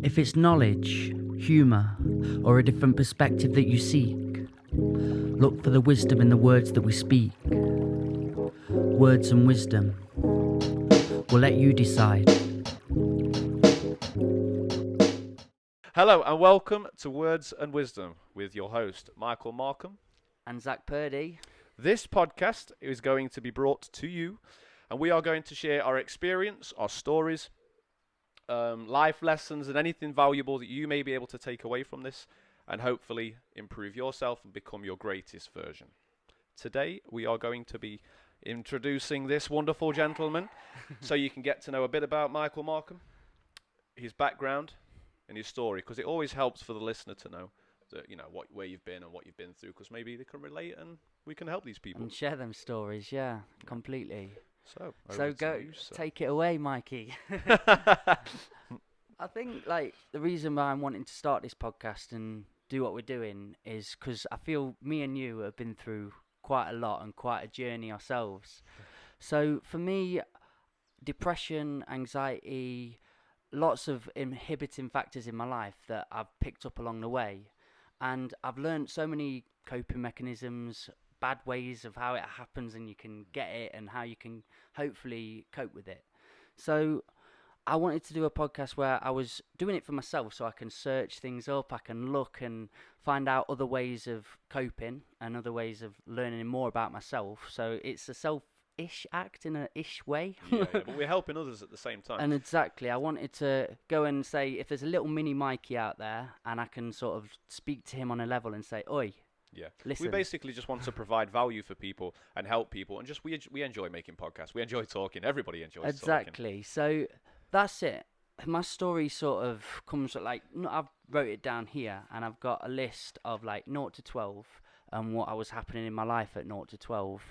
If it's knowledge, humour, or a different perspective that you seek, look for the wisdom in the words that we speak. Words and wisdom. We'll let you decide. Hello and welcome to Words and Wisdom with your host, Michael Markham. And Zach Purdy. This podcast is going to be brought to you, and we are going to share our experience, our stories, life lessons, and anything valuable that you may be able to take away from this, and hopefully improve yourself and become your greatest version. Today, we are going to be introducing this wonderful gentleman so you can get to know a bit about Michael Markham, his background, and his story, because it always helps for the listener to know that, where you've been and what you've been through, because maybe they can relate and we can help these people. And share them stories, yeah, completely. So go, take it away, Mikey. I think, the reason why I'm wanting to start this podcast and do what we're doing is because I feel me and you have been through quite a lot and quite a journey ourselves. So for me, depression, anxiety, lots of inhibiting factors in my life that I've picked up along the way. And I've learned so many coping mechanisms, bad ways of how it happens and you can get it and how you can hopefully cope with it. So I wanted to do a podcast where I was doing it for myself so I can search things up, I can look and find out other ways of coping and other ways of learning more about myself. So it's a self-ish act in a ish way. yeah, but we're helping others at the same time. And exactly, I wanted to go and say, if there's a little mini Mikey out there and I can sort of speak to him on a level and say, oi, yeah, listen. We basically just want to provide value for people and help people, and just we enjoy making podcasts. We enjoy talking. Everybody enjoys talking. Exactly. So that's it. My story sort of comes I've wrote it down here, and I've got a list of 0 to 12 and what was happening in my life at 0 to 12.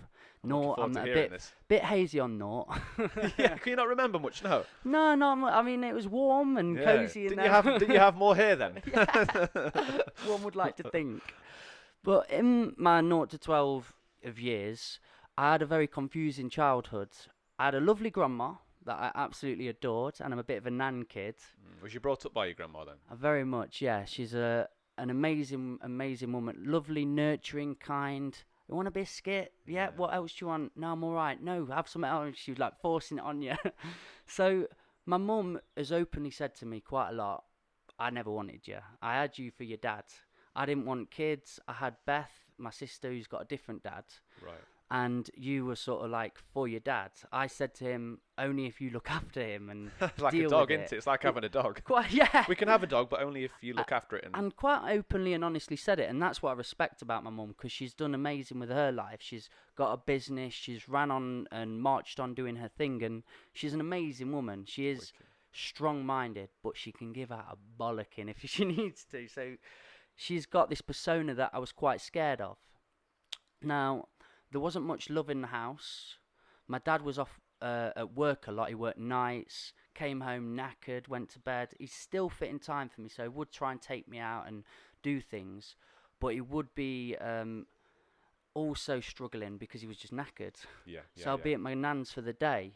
I'm a bit hazy on 0. Yeah, can you not remember much? No. No. I mean, it was warm and cozy. Did you have more hair then? Yeah. One would like to think. But in my 0 to 12 of years, I had a very confusing childhood. I had a lovely grandma that I absolutely adored, and I'm a bit of a nan kid. Was you brought up by your grandma then? Very much, yeah. She's an amazing woman. Lovely, nurturing, kind. You want a biscuit? Yeah. What else do you want? No, I'm all right. No, have something else. She was forcing it on you. So my mum has openly said to me quite a lot, I never wanted you. I had you for your dad. I didn't want kids. I had Beth, my sister, who's got a different dad. Right. And you were sort of for your dad. I said to him, only if you look after him and it's like deal a dog, with isn't it? It's like having a dog. Yeah. We can have a dog, but only if you look after it. And quite openly and honestly said it. And that's what I respect about my mum, because she's done amazing with her life. She's got a business. She's ran on and marched on doing her thing. And she's an amazing woman. She is strong-minded, but she can give out a bollocking if she needs to. So she's got this persona that I was quite scared of. Now, there wasn't much love in the house. My dad was off at work a lot. He worked nights, came home knackered, went to bed. He's still fitting time for me, so he would try and take me out and do things. But he would be also struggling because he was just knackered. So I'll be at my nan's for the day.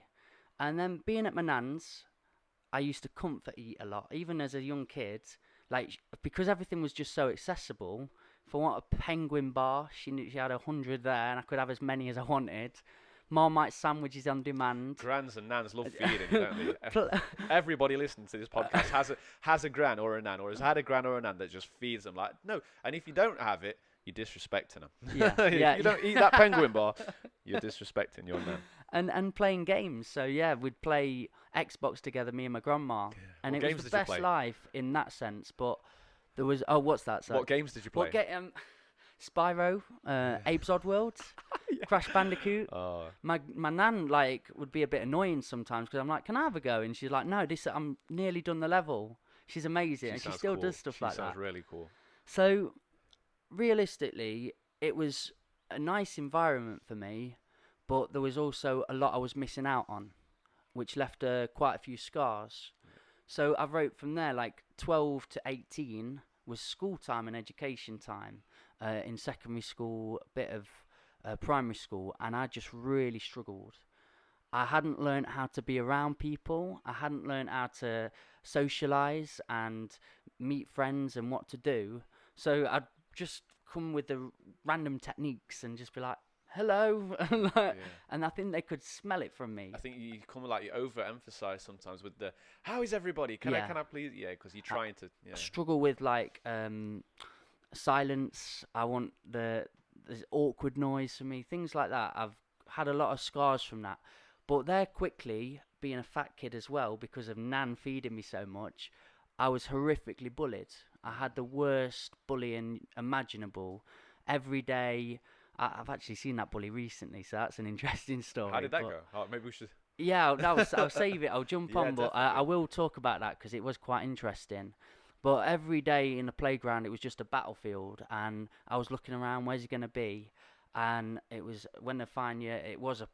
And then being at my nan's, I used to comfort eat a lot. Even as a young kid, because everything was just so accessible. If I want a penguin bar, she knew she had 100 there, and I could have as many as I wanted. Marmite sandwiches on demand. Grans and nans love feeding, don't they? Everybody listening to this podcast has a gran or a nan, or has had a gran or a nan that just feeds them. No, and if you don't have it, you're disrespecting them. Yeah, if you don't eat that penguin bar, you're disrespecting your nan. And playing games. So yeah, we'd play Xbox together, me and my grandma, and it was the best life in that sense. But there was what's that? What games did you play? Spyro, Abe's Oddworld, Crash Bandicoot. Oh. My nan would be a bit annoying sometimes because I'm like, can I have a go? And she's like, no, I'm nearly done the level. She's amazing, and she still does stuff like that. She sounds really cool. So realistically, it was a nice environment for me, but there was also a lot I was missing out on, which left quite a few scars. So I wrote from there, 12 to 18 was school time and education time. In secondary school, a bit of primary school, and I just really struggled. I hadn't learned how to be around people. I hadn't learned how to socialize and meet friends and what to do. So I'd just come with the random techniques and just be like, hello. Yeah. And I think they could smell it from me. I think you come like you overemphasize sometimes with the how is everybody? Yeah. Can I please? Yeah, because you're I trying to. Yeah. struggle with like silence. I want the awkward noise for me, things like that. I've had a lot of scars from that. But there quickly, being a fat kid as well, because of Nan feeding me so much, I was horrifically bullied. I had the worst bullying imaginable. Every day, I've actually seen that bully recently, so that's an interesting story. How did that but go? Oh, maybe we should. yeah, no, I'll save it. I'll jump Yeah, on, but I definitely. will talk about that because it was quite interesting. But every day in the playground, it was just a battlefield, and I was looking around, where's he going to be? And it was when they find you, it was a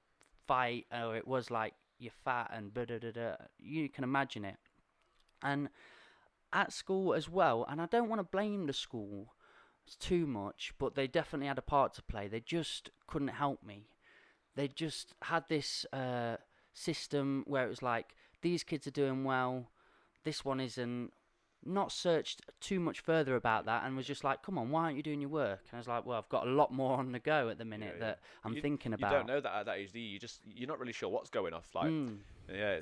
fight, or it was like you're fat and da da da da. You can imagine it. And at school as well, and I don't want to blame the school too much, but they definitely had a part to play. They just couldn't help me. They just had this system where it was like these kids are doing well, this one isn't. Not searched too much further about that, and was just like, "Come on, why aren't you doing your work?" And I was like, "Well, I've got a lot more on the go at the Yeah, minute yeah. that But I'm thinking you don't about." know that at that age, do you? You're not really sure what's going off. Like, Mm. yeah,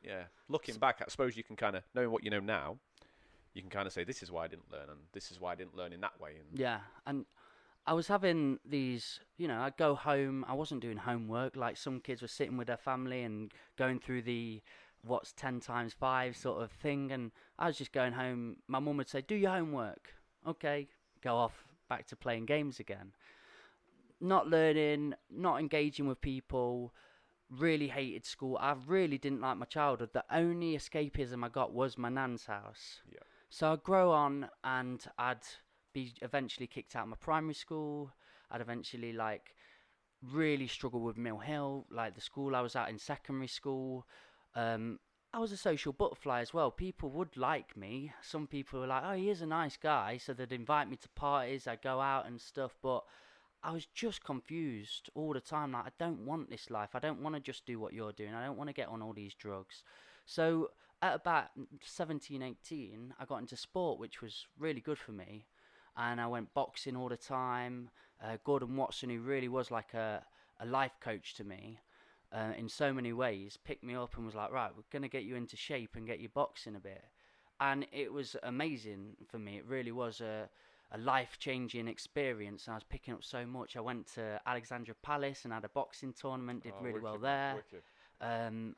yeah. Looking back, I suppose you can kind of knowing what you know now. You can kind of say this is why I didn't learn, and this is why I didn't learn in that way. And Yeah, and I was having these, I'd go home. I wasn't doing homework like some kids were sitting with their family and going through the what's 10 times 5 sort of thing. And I was just going home. My mum would say, "Do your homework." Okay, go off back to playing games again. Not learning, not engaging with people, really hated school. I really didn't like my childhood. The only escapism I got was my nan's house. yeah, So I'd grow on and I'd be eventually kicked out of my primary school. I'd eventually really struggle with Mill Hill, like the school I was at in secondary school. Um, I was a social butterfly as well. People would like me. Some people were like, "Oh, he is a nice guy," so they'd invite me to parties. I'd go out and stuff, but I was just confused all the time. Like, I don't want this life. I don't want to just do what you're doing. I don't want to get on all these drugs. So at about 17, 18, I got into sport, which was really good for me. And I went boxing all the time. Gordon Watson, who really was like a life coach to me in so many ways, picked me up and was like, "Right, we're going to get you into shape and get you boxing a bit." And it was amazing for me. It really was a life-changing experience. And I was picking up so much. I went to Alexandra Palace and had a boxing tournament, did really well wicked, there. wicked. Um,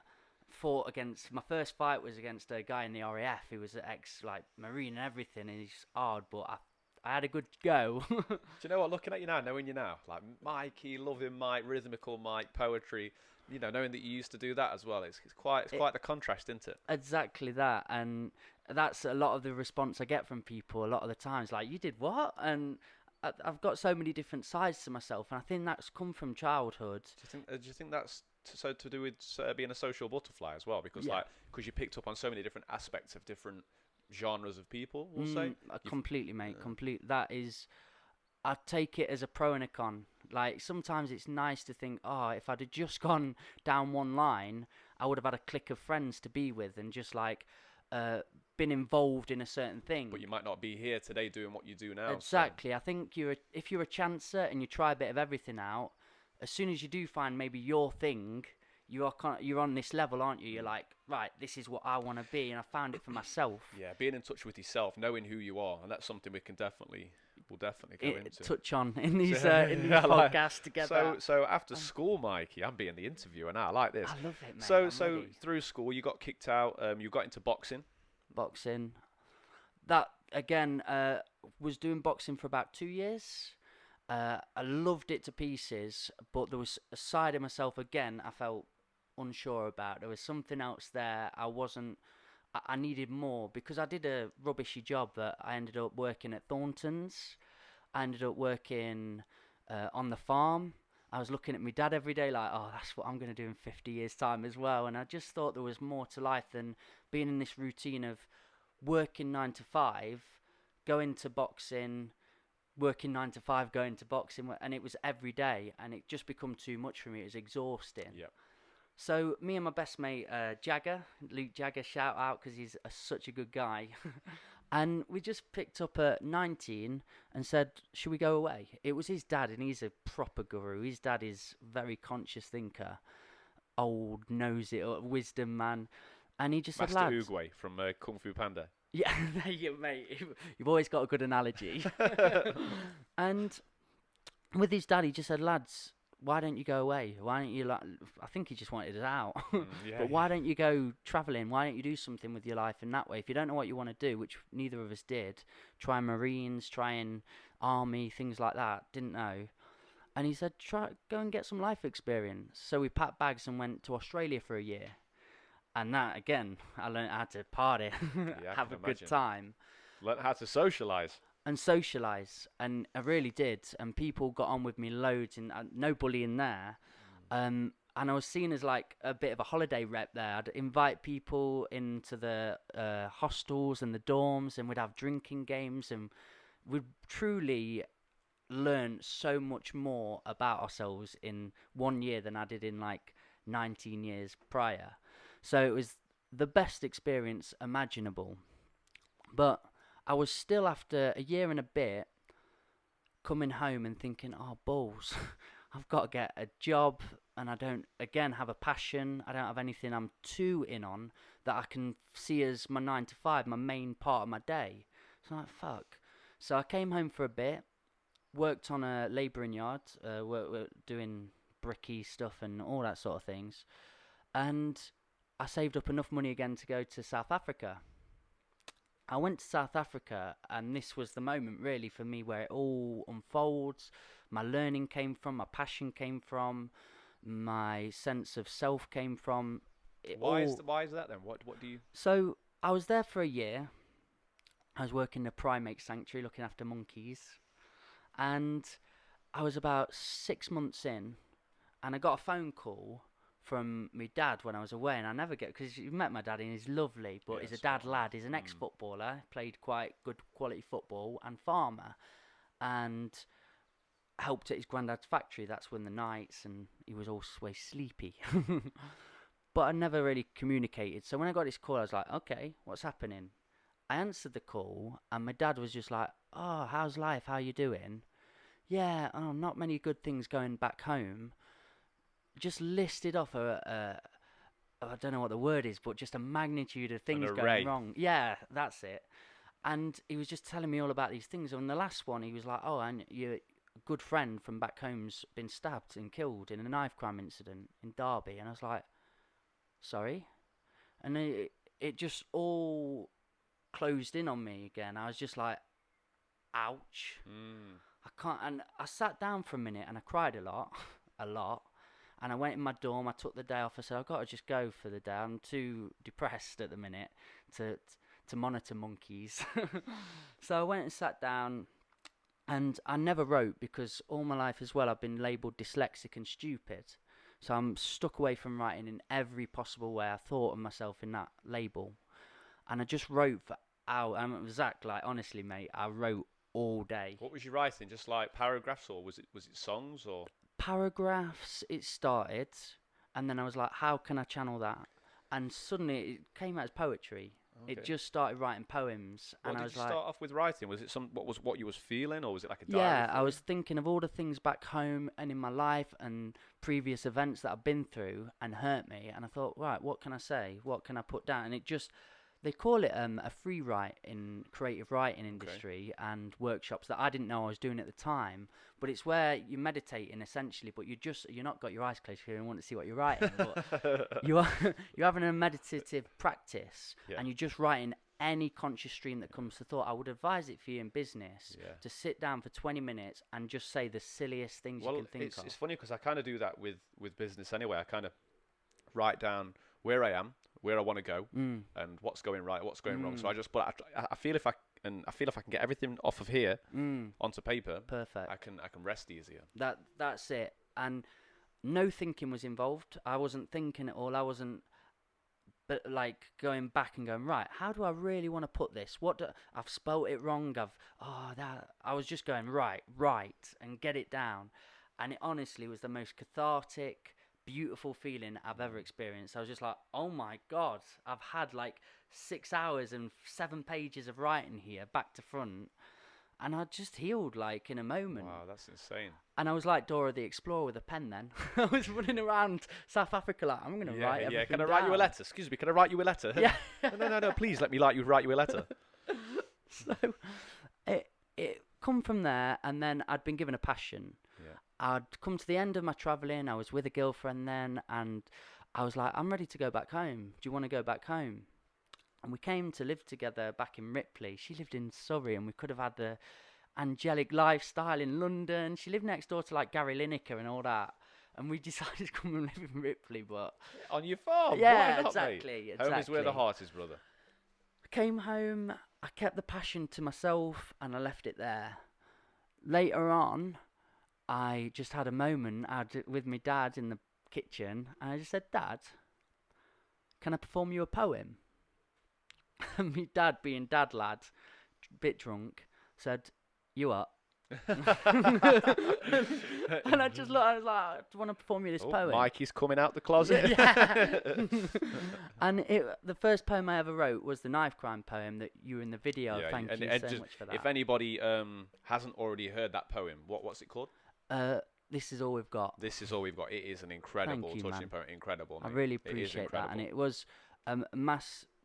Fought against, my first fight was against a guy in the RAF who was an ex like Marine and everything, and he's hard, but I had a good go. Do you know what? Looking at you now, knowing you now, like Mikey, loving Mike, rhythmical Mike, poetry. You know, knowing that you used to do that as well, it's It, quite the contrast, isn't it? exactly that, and that's a lot of the response I get from people a lot of the times. Like, "You did what?" And I've got so many different sides to myself, and I think that's come from childhood. Do you think that's so to do with being a social butterfly as well? Because Yeah. because you picked up on so many different aspects of different genres of people, we'll say. Completely, mate. Uh, Complete. That is, I take it as a pro and a con. Like, sometimes it's nice to think, "Oh, if I'd have just gone down one line, I would have had a clique of friends to be with and just uh, been involved in a certain thing." but you might not be here today doing what you do now. So Exactly. I think if you're a chancer and you try a bit of everything out, as soon as you do find maybe your thing, you're on this level, aren't you? You're like, "Right, this is what I want to be," and I found it for myself. yeah, being in touch with yourself, knowing who you are, and that's something we'll definitely go into. Touch on in these Yeah, like- podcasts together. So after school, Mikey, I'm being the interviewer now. I like this. I love it, mate. So I'm ready. through school, you got kicked out. You got into boxing. Boxing. That again was doing boxing for about 2 years. I loved it to pieces, but there was a side of myself again I felt unsure about. There was something else there. I needed more because I did a rubbishy job that I ended up working at Thornton's. I ended up working on the farm. I was looking at my dad every day like, "Oh, that's what I'm going to do in 50 years' time as well." And I just thought there was more to life than being in this routine of working 9 to 5, going to boxing, working 9 to 5, going to boxing, and it was every day, and it just become too much for me. It was exhausting. Yeah. So me and my best mate, Jagger, Luke Jagger, shout out because he's such a good guy. And we just picked up at 19 and said, should we go away? It was his dad, and he's a proper guru. His dad is very conscious thinker, old, knows it, wisdom man. And he just said, Master lads. Oogway from Kung Fu Panda. Yeah, there you go, mate. You've always got a good analogy. And with his dad, he just said, lads, why don't you go away? Why don't you, like, I think he just wanted us out. Yeah, But why don't you go travelling? Why don't you do something with your life in that way? If you don't know what you want to do, which neither of us did, try Marines, try in Army, things like that, didn't know. And he said, go and get some life experience. So we packed bags and went to Australia for a year. And that, again, I learned how to party, Yeah, have a good time. Learn how to socialise. And socialise, and I really did, and people got on with me loads, and no bullying there, and I was seen as like a bit of a holiday rep there. I'd invite people into the hostels and the dorms, and we'd have drinking games, and we'd truly learn so much more about ourselves in 1 year than I did in like 19 years prior. So it was the best experience imaginable, but I was still, after a year and a bit, coming home and thinking, oh, balls, I've got to get a job, and I don't, again, have a passion. I don't have anything I'm too in on that I can see as my 9 to 5, my main part of my day. So I'm like, fuck. So I came home for a bit, worked on a labouring yard, doing bricky stuff and all that sort of things, and I saved up enough money again to go to South Africa. I went to South Africa, and this was the moment really for me where it all unfolds. My learning came from, my passion came from, my sense of self came from. Why is that then? What do you? So I was there for a year. I was working in a primate sanctuary looking after monkeys, and I was about 6 months in, and I got a phone call from my dad when I was away, and I never get, because you've met my dad and he's lovely, but he's a dad lad. He's an ex-footballer, played quite good quality football, and farmer, and helped at his granddad's factory. That's when the nights, and he was always sleepy. But I never really communicated. So when I got this call, I was like, okay, what's happening? I answered the call, and my dad was just like, oh, how's life? How you doing? Yeah, oh, not many good things going back home. Just listed off I don't know what the word is, but just a magnitude of things going wrong. Yeah, that's it. And he was just telling me all about these things. And the last one, he was like, oh, and your good friend from back home's been stabbed and killed in a knife crime incident in Derby. And I was like, sorry? And it just all closed in on me again. I was just like, ouch. I can't. And I sat down for a minute and I cried a lot. And I went in my dorm, I took the day off, I said, I've got to just go for the day. I'm too depressed at the minute to monitor monkeys. So I went and sat down, and I never wrote, because all my life as well I've been labelled dyslexic and stupid. So I'm stuck away from writing in every possible way. I thought of myself in that label. And I just wrote for hours. Zach, like, honestly, mate, I wrote all day. What was you writing? Just like paragraphs, or was it songs, or? Paragraphs, it started, and then I was like, how can I channel that? And suddenly it came out as poetry. Okay. It just started writing poems. And I was like, start off with writing? Was it what you was feeling, or was it like a diary? Yeah, I was thinking of all the things back home and in my life and previous events that I've been through and hurt me, and I thought, right, what can I say? What can I put down? And it just, they call it a free write in creative writing industry, and workshops that I didn't know I was doing at the time. But it's where you're meditating essentially, but you're not got your eyes closed here and want to see what you're writing. But you're having a meditative practice, and you're just writing any conscious stream that comes to thought. I would advise it for you in business to sit down for 20 minutes and just say the silliest things you can think of. It's funny because I kind of do that with business anyway. I kind of write down where I am, where I want to go, and what's going right, what's going wrong. So I just, but I feel if I can get everything off of here onto paper, perfect. I can rest easier. That's it. And no thinking was involved. I wasn't thinking at all. I wasn't, but like going back and going, right, how do I really want to put this? I've spelt it wrong. I was just going right, and get it down. And it honestly was the most cathartic, beautiful feeling I've ever experienced. I was just like, oh my God, I've had like 6 hours and 7 pages of writing here, back to front. And I just healed like in a moment. Wow, that's insane. And I was like Dora the Explorer with a pen then. I was running around South Africa like, I'm going to write everything Can I write you a down. letter? Excuse me, can I write you a letter? Yeah. No, please let me write you a letter. So it come from there, and then I'd been given a passion. Yeah. I'd come to the end of my travelling. I was with a girlfriend then, and I was like, I'm ready to go back home. Do you want to go back home? And we came to live together back in Ripley. She lived in Surrey, and we could have had the angelic lifestyle in London. She lived next door to like Gary Lineker and all that. And we decided to come and live in Ripley, but On your farm? yeah, Why not, exactly, mate? Home is where the heart is, brother. I came home. I kept the passion to myself, and I left it there. Later on, I just had a moment with my dad in the kitchen, and I just said, Dad, can I perform you a poem? And my dad, being dad lad, bit drunk, said, you up? And I just looked, I was like, do you want to perform you this poem? Mikey's coming out the closet. Yeah. And the first poem I ever wrote was the knife crime poem that you were in the video. Yeah, Thank you so much for that. If anybody hasn't already heard that poem, what's it called? This is all we've got. This is all we've got. It is an incredible, Thank you, touching man. poem. Incredible, mate. I really It is appreciate that, and incredible. it was a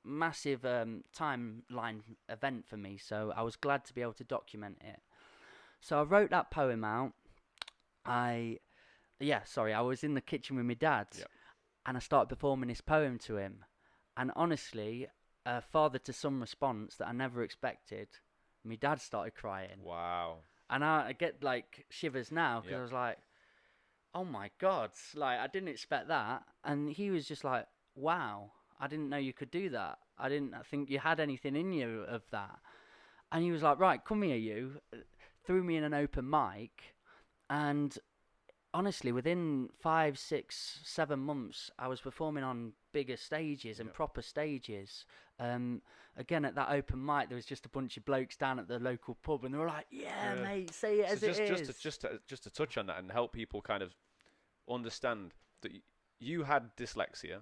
massive timeline event for me. So I was glad to be able to document it. So I wrote that poem out. I was in the kitchen with my dad, and I started performing this poem to him. And honestly, father to son response that I never expected. My dad started crying. Wow. And I get like shivers now because I was like, oh my God, like I didn't expect that. And he was just like, wow, I didn't know you could do that. I didn't think you had anything in you of that. And he was like, right, come here, you. Threw me in an open mic. And honestly, within 5, 6, 7 months, I was performing on bigger stages and proper stages. Again, at that open mic, there was just a bunch of blokes down at the local pub, and they were like, "Yeah, mate, say it as it is." Just to touch on that and help people kind of understand that you had dyslexia,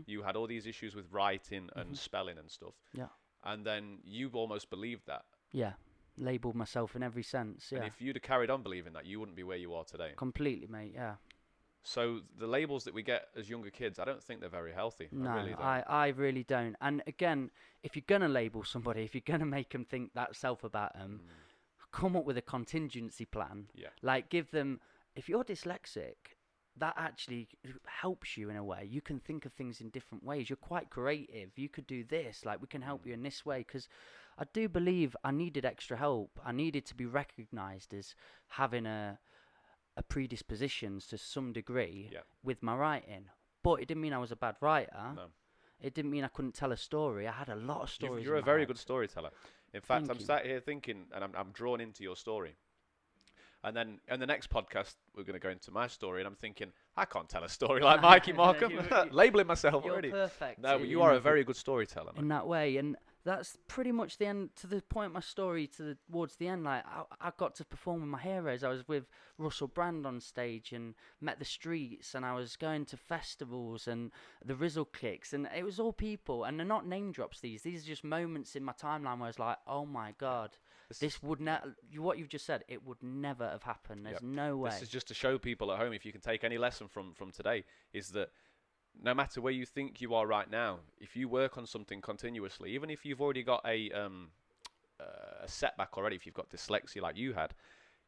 you had all these issues with writing and spelling and stuff. Yeah. And then you almost believed that. Yeah. Labelled myself in every sense. Yeah. And if you'd have carried on believing that, you wouldn't be where you are today. Completely, mate. Yeah. So the labels that we get as younger kids, I don't think they're very healthy. No, I really don't. I really don't. And again, if you're gonna label somebody, if you're gonna make them think that self about them, come up with a contingency plan. Yeah. Like give them. If you're dyslexic, that actually helps you in a way. You can think of things in different ways. You're quite creative. You could do this. Like we can help you in this way. Because I do believe I needed extra help. I needed to be recognised as having a predisposition to some degree with my writing. But it didn't mean I was a bad writer. No. It didn't mean I couldn't tell a story. I had a lot of stories. You're in a my very head. good storyteller. In fact, Thank I'm you. sat here thinking, and I'm drawn into your story. And then in the next podcast, we're going to go into my story, and I'm thinking, I can't tell a story like Mikey Markham. Labeling myself You're already. perfect. No, but you are a very good storyteller, in man. that way, and that's pretty much the end. To the point of my story, towards the end, like I got to perform with my heroes. I was with Russell Brand on stage and met the Streets, and I was going to festivals and the Rizzle Clicks, and it was all people, and they're not name drops. These are just moments in my timeline where I was like, oh my God. This would never. What you've just said, it would never have happened. There's no way. This is just to show people at home, if you can take any lesson from today, is that no matter where you think you are right now, if you work on something continuously, even if you've already got a setback already, if you've got dyslexia like you had,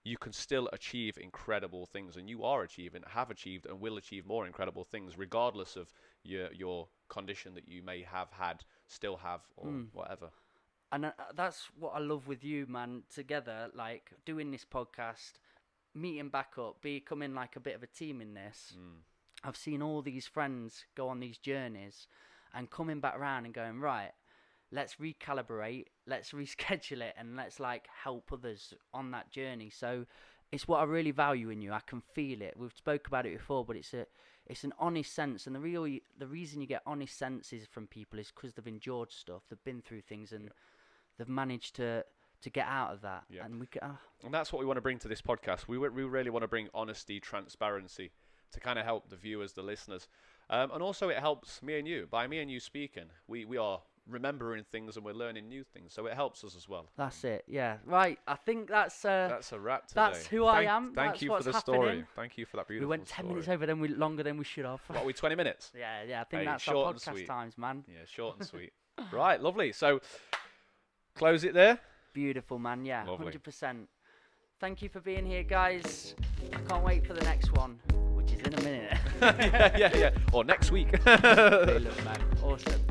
you can still achieve incredible things, and you are achieving, have achieved, and will achieve more incredible things, regardless of your condition that you may have had, still have, or whatever. And that's what I love with you, man, together, like doing this podcast, meeting back up, becoming like a bit of a team in this. I've seen all these friends go on these journeys and coming back around and going, right, let's recalibrate, let's reschedule it, and let's like help others on that journey. So it's what I really value in you. I can feel it. We've spoke about it before, but it's an honest sense, and the reason you get honest senses from people is because they've endured stuff, they've been through things, and they've managed to get out of that. And and that's what we want to bring to this podcast. We really want to bring honesty, transparency to kind of help the viewers, the listeners. And also it helps me and you. By me and you speaking, we are remembering things and we're learning new things. So it helps us as well. That's it. Yeah. Right. I think that's a wrap today. That's who I am. Thank That's you what's for the happening. story. Thank you for that beautiful We went 10 story. minutes over longer than we should have. What are we, 20 minutes? Yeah. I think Hey, that's short our and podcast sweet. times, man. Yeah, short and sweet. Right, lovely. So close it there. Beautiful, man. Yeah, Lovely. 100%. Thank you for being here, guys. I can't wait for the next one, which is in a minute. yeah. Or next week. Hey, look, man. Awesome.